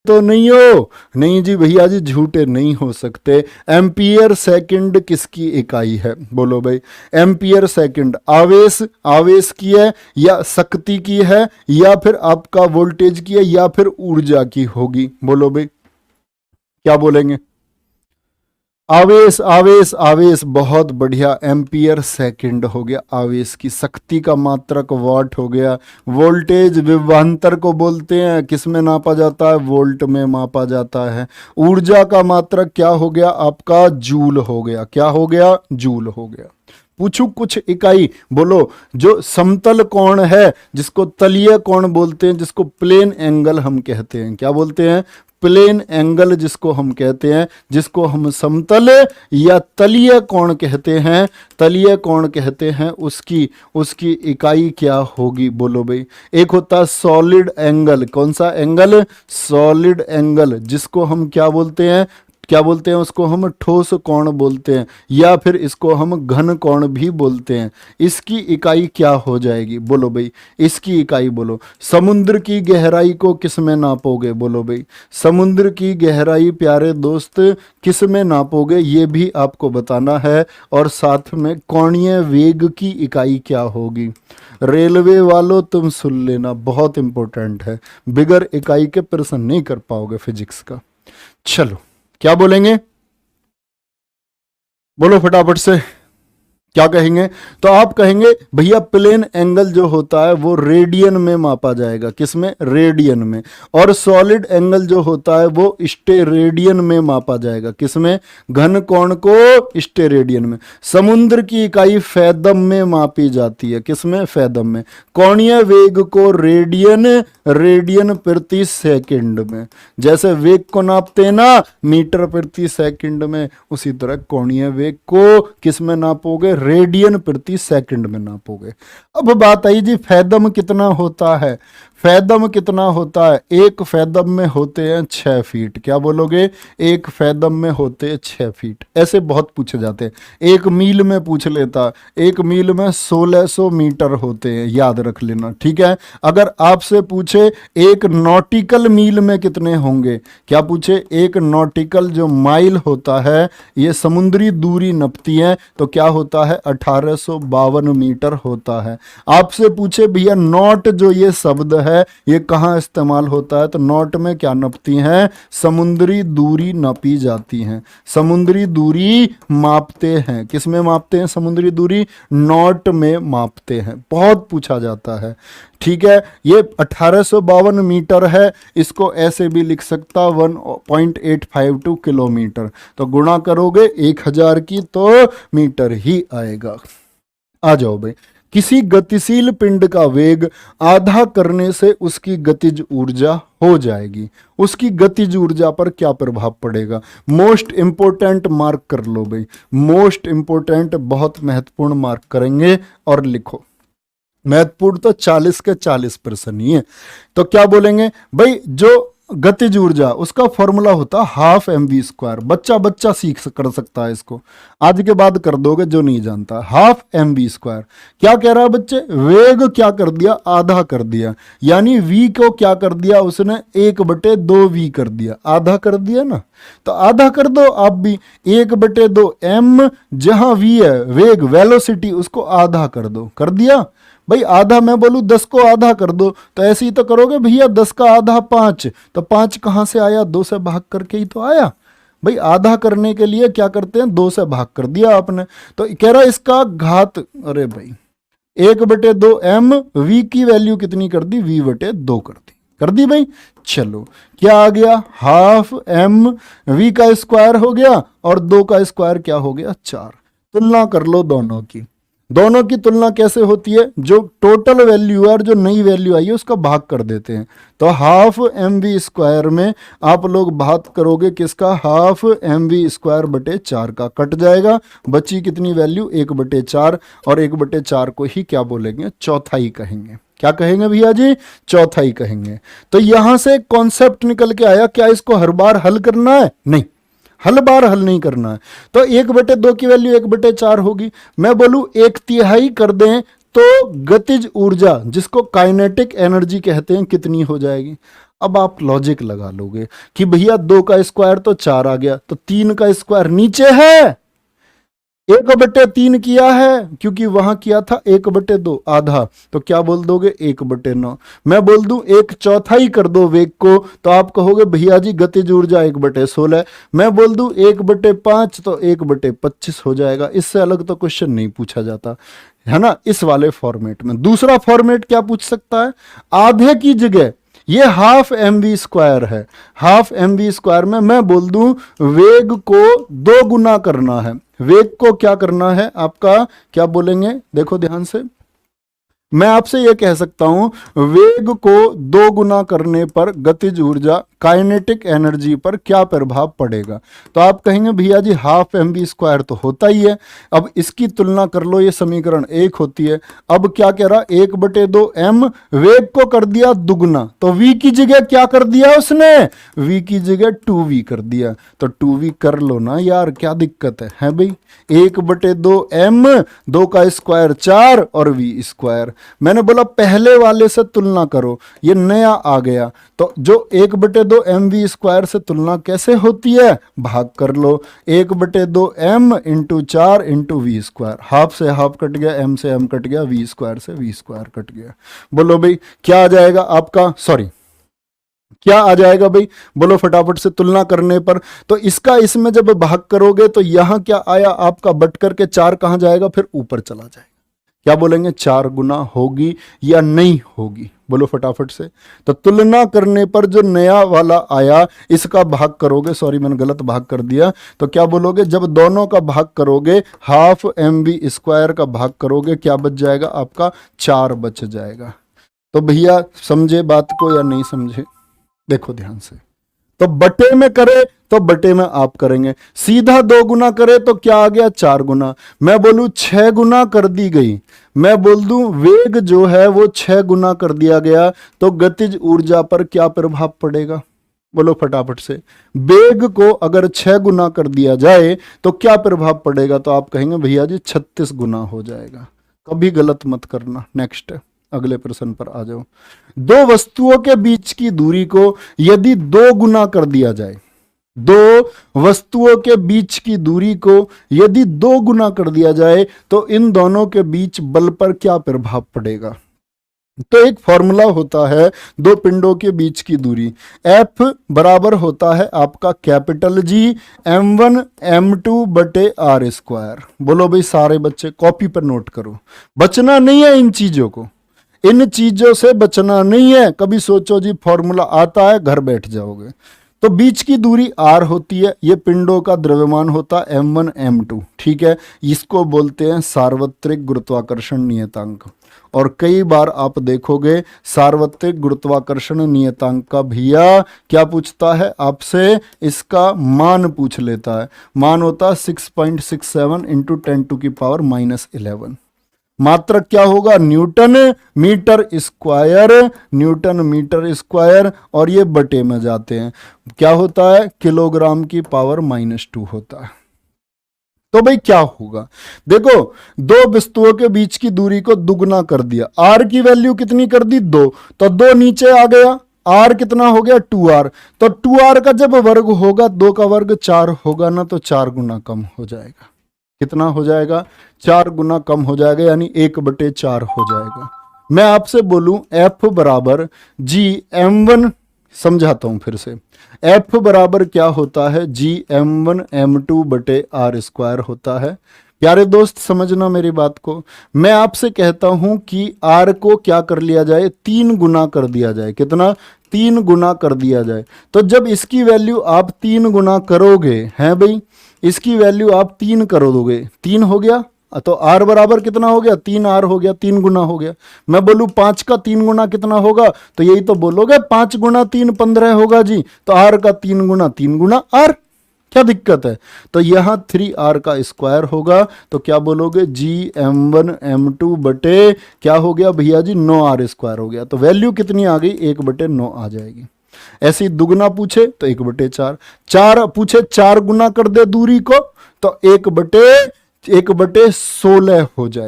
तो नहीं हो? नहीं जी भैया जी, झूठे नहीं हो सकते। एम्पियर सेकंड किसकी इकाई है? बोलो भाई। एम्पियर सेकंड आवेश, आवेश की है या शक्ति की है या फिर आपका वोल्टेज की है या फिर ऊर्जा की होगी? बोलो भाई, क्या बोलेंगे? आवेश, आवेश, आवेश, बहुत बढ़िया। एम्पियर सेकंड हो गया आवेश की। शक्ति का मात्रक वाट हो गया। वोल्टेज विभवांतर को बोलते हैं, किस में नापा जाता है? वोल्ट में मापा जाता है। ऊर्जा का मात्रक क्या हो गया आपका? जूल हो गया। क्या हो गया? जूल हो गया। पूछू कुछ इकाई, बोलो। जो समतल कोण है, जिसको तलीय कोण बोलते हैं, जिसको प्लेन एंगल हम कहते हैं, क्या बोलते हैं? प्लेन एंगल जिसको हम कहते हैं, जिसको हम समतल या तलीय कोण कहते हैं, तलीय कोण कहते हैं, उसकी उसकी इकाई क्या होगी? बोलो भाई। एक होता है सॉलिड एंगल। कौन सा एंगल? सॉलिड एंगल, जिसको हम क्या बोलते हैं? क्या बोलते हैं उसको? हम ठोस कोण बोलते हैं या फिर इसको हम घन कोण भी बोलते हैं। इसकी इकाई क्या हो जाएगी? बोलो भाई, इसकी इकाई बोलो। समुद्र की गहराई को किस में नापोगे? बोलो भाई, समुद्र की गहराई प्यारे दोस्त किस में नापोगे? ये भी आपको बताना है। और साथ में कोणीय वेग की इकाई क्या होगी? रेलवे वालों तुम सुन लेना, बहुत इंपॉर्टेंट है। बिगर इकाई के प्रश्न नहीं कर पाओगे फिजिक्स का। चलो, क्या बोलेंगे? बोलो फटाफट से, क्या कहेंगे? तो आप कहेंगे भैया प्लेन एंगल जो होता है वो रेडियन में मापा जाएगा। किस में? रेडियन में। और सॉलिड एंगल जो होता है वो स्टेरेडियन में मापा जाएगा। किस में? घन कोण को स्टेरेडियन में। समुद्र की इकाई फैदम में मापी जाती है। किस में? फैदम में। कोणीय वेग को रेडियन, रेडियन प्रति सेकंड में। जैसे वेग को नापते हैं ना मीटर प्रति सेकंड में, उसी तरह कोणीय वेग को किस में नापोगे? रेडियन प्रति सेकंड में नापोगे। अब बात आई जी, फैदम कितना होता है? फैदम कितना होता है? एक फैदम में होते हैं 6 फीट। क्या बोलोगे? एक फैदम में होते हैं 6 फीट। ऐसे बहुत पूछे जाते हैं। एक मील में पूछ लेता, एक मील में 1600 मीटर होते हैं, याद रख लेना, ठीक है। अगर आपसे पूछे एक नॉटिकल मील में कितने होंगे? क्या पूछे? एक नॉटिकल जो माइल होता है, ये समुद्री दूरी नपती है, तो क्या होता है? 1852 मीटर होता है। आपसे पूछे भैया नॉट जो ये शब्द है ये कहाँ इस्तेमाल होता है? तो नॉट में क्या नपती हैं? समुद्री दूरी नापी जाती हैं। समुद्री दूरी मापते हैं। किस में मापते हैं? समुद्री दूरी नॉट में मापते हैं। बहुत पूछा जाता है, ठीक है। ये 1852 मीटर है, इसको ऐसे भी लिख सकता 1.852 किलोमीटर। तो गुणा करोगे 1000 की तो मीटर ही आएगा। आ जाओ भाई। किसी गतिशील पिंड का वेग आधा करने से उसकी गतिज ऊर्जा हो जाएगी। उसकी गतिज ऊर्जा पर क्या प्रभाव पड़ेगा? मोस्ट इंपोर्टेंट मार्क कर लो भाई, मोस्ट इंपोर्टेंट, बहुत महत्वपूर्ण मार्क करेंगे और लिखो। महत्वपूर्ण तो 40 के 40 प्रश्न ही है। तो क्या बोलेंगे भाई? जो गतिज ऊर्जा, उसका फॉर्मूला होता हाफ mv²। बच्चा बच्चा सीख कर सकता है इसको, आज के बाद कर दोगे जो नहीं जानता। Half mv²। क्या कह रहा है बच्चे? वेग क्या कर दिया? आधा कर दिया। यानी v को क्या कर दिया उसने? 1/2v कर दिया। आधा कर दिया ना, तो आधा कर दो आप भी। 1/2 m, जहां v है वेग, वेलोसिटी, उसको आधा कर दो। कर दिया भाई। आधा मैं बोलूं 10 को आधा कर दो, तो ऐसे ही तो करोगे भैया। 10 का आधा 5, तो 5 कहां से आया? 2 से भाग करके ही तो आया भाई। आधा करने के लिए क्या करते हैं? 2 से भाग कर दिया आपने। तो कह रहा इसका घात, अरे भाई 1/2 m, v की वैल्यू कितनी कर दी? v/2 कर दी। कर दी भाई। चलो, क्या आ गया? हाफ m v का स्क्वायर हो गया और 2 का स्क्वायर क्या हो गया? 4। तुलना कर लो दोनों की। दोनों की तुलना कैसे होती है? जो टोटल वैल्यू है और जो नई वैल्यू आई है उसका भाग कर देते हैं। तो हाफ mv² में आप लोग बात करोगे किसका? हाफ mv²/4 का। कट जाएगा, बची कितनी वैल्यू? 1/4। और 1/4 को ही क्या बोलेंगे? चौथाई कहेंगे। क्या कहेंगे भैया जी? चौथाई कहेंगे। तो यहां से कॉन्सेप्ट निकल के आया। क्या इसको हर बार हल करना है? नहीं, हर बार हल नहीं करना है। तो 1/2 की वैल्यू 1/4 होगी। मैं बोलूं 1/3 कर दें तो गतिज ऊर्जा, जिसको काइनेटिक एनर्जी कहते हैं, कितनी हो जाएगी? अब आप लॉजिक लगा लोगे कि भैया 2 का स्क्वायर तो 4 आ गया, तो 3 का स्क्वायर नीचे है, 1/3 किया है, क्योंकि वहां किया था 1/2 आधा, तो क्या बोल दोगे 1/9। मैं बोल दूं 1/4 कर दो वेग को, तो आप कहोगे भैया जी गतिज ऊर्जा 1/16। मैं बोल दूं 1/5 तो 1/25 हो जाएगा। इससे अलग तो क्वेश्चन नहीं पूछा जाता है ना, इस वाले फॉर्मेट में। दूसरा फॉर्मेट क्या पूछ सकता है, आधे की जगह ये हाफ mv² है, हाफ mv² में मैं बोल दूं वेग को 2 गुना करना है। वेग को क्या करना है आपका, क्या बोलेंगे, देखो ध्यान से, मैं आपसे यह कह सकता हूं वेग को 2 गुना करने पर गतिज ऊर्जा काइनेटिक एनर्जी पर क्या प्रभाव पड़ेगा। तो आप कहेंगे भैया जी हाफ mv² तो होता ही है, अब इसकी तुलना कर लो, ये समीकरण 1 होती है। अब क्या कह रहा, 1/2 m, वेग को कर दिया दुगुना, तो v की जगह क्या कर दिया उसने, v की जगह 2v कर दिया, तो 2v कर लो ना यार, क्या दिक्कत है भाई। 1/2 m, 2 का स्क्वायर 4 और v²। मैंने बोला पहले वाले से तुलना करो, ये नया आ गया, तो जो 1/2 mv² से तुलना कैसे होती है, भाग कर लो, 1/2 m × 4 × v², हाफ से हाफ कट गया, m से m कट गया, v² से v² कट गया। बोलो भाई क्या आ जाएगा आपका, सॉरी क्या आ जाएगा भाई, बोलो फटाफट से तुलना करने पर। तो इसका इसमें जब भाग करोगे तो यहां क्या आया आपका, बट करके 4 कहां जाएगा, फिर ऊपर चला जाएगा। क्या बोलेंगे 4 गुना होगी या नहीं होगी, बोलो फटाफट से। तो तुलना करने पर जो नया वाला आया इसका भाग करोगे, सॉरी मैंने गलत भाग कर दिया, तो क्या बोलोगे, जब दोनों का भाग करोगे हाफ mv² का भाग करोगे, क्या बच जाएगा आपका, 4 बच जाएगा। तो भैया समझे बात को या नहीं समझे, देखो ध्यान से। तो बटे में करे तो बटे में आप करेंगे, सीधा 2 गुना करे तो क्या आ गया 4 गुना। मैं बोलूं 6 गुना कर दी गई, मैं बोल दूं वेग जो है वो 6 गुना कर दिया गया, तो गतिज ऊर्जा पर क्या प्रभाव पड़ेगा, बोलो फटाफट से। वेग को अगर 6 गुना कर दिया जाए तो क्या प्रभाव पड़ेगा, तो आप कहेंगे भैया जी 36 गुना हो जाएगा। कभी गलत मत करना। नेक्स्ट अगले प्रश्न पर आ जाओ। 2 वस्तुओं के बीच की दूरी को यदि 2 गुना कर दिया जाए, 2 वस्तुओं के बीच की दूरी को यदि 2 गुना कर दिया जाए तो इन दोनों के बीच बल पर क्या प्रभाव पड़ेगा। तो एक फॉर्मूला होता है 2 पिंडों के बीच की दूरी, F बराबर होता है आपका कैपिटल G m1 m2/r²। बोलो भाई सारे बच्चे कॉपी पर नोट करो, बचना नहीं है इन चीजों को, इन चीजों से बचना नहीं है। कभी सोचो जी फॉर्मूला आता है घर बैठ जाओगे। तो बीच की दूरी r होती है, ये पिंडों का द्रव्यमान होता है m1 m2, ठीक है, इसको बोलते हैं सार्वत्रिक गुरुत्वाकर्षण नियतांक। और कई बार आप देखोगे सार्वत्रिक गुरुत्वाकर्षण नियतांक का भैया क्या पूछता है आपसे, इसका मान पूछ लेता है। मान होता है 6.67 × 10⁻⁻11। मात्रक क्या होगा, newton metre square, newton metre square, और ये बटे में जाते हैं, क्या होता है किलोग्राम की पावर -2 होता है। तो भाई क्या होगा, देखो 2 वस्तुओं के बीच की दूरी को दुगना कर दिया, r की वैल्यू कितनी कर दी 2, तो 2 नीचे आ गया, r कितना हो गया 2r, तो 2r का जब वर्ग होगा 2 का वर्ग 4 होगा ना, तो 4 गुना कम हो जाएगा। कितना हो जाएगा, 4 गुना कम हो जाएगा, यानी 1/4 हो जाएगा। मैं आपसे बोलूं F बराबर G m1, समझाता हूं फिर से, F बराबर क्या होता है, G m1 m2/r² होता है। प्यारे दोस्त समझना मेरी बात को, मैं आपसे कहता हूं कि r को क्या कर लिया जाए, 3 गुना कर दिया जाए। कितना, 3 गुना कर दिया जाए। तो जब इसकी वैल्यू आप 3 गुना करोगे, हैं भाई, इसकी वैल्यू आप 3 कर दोगे, 3 हो गया, तो r बराबर कितना हो गया, 3r हो गया, 3 गुना हो गया। मैं बोलूं 5 का 3 गुना कितना होगा, तो यही तो बोलोगे 5 गुना 3 15 होगा जी, तो r का 3 गुना r, क्या दिक्कत है। तो यहां 3r का स्क्वायर होगा, तो क्या बोलोगे G m1 m2 बटे क्या हो गया भैया जी 9r² हो गया। तो वैल्यू कितनी आ गई, 1/9 आ जाएगी। ऐसे ही दुगना पूछे तो 1/4, 4 पूछे 4 गुना कर दे दूरी को, तो 1/16 हो जाएगी।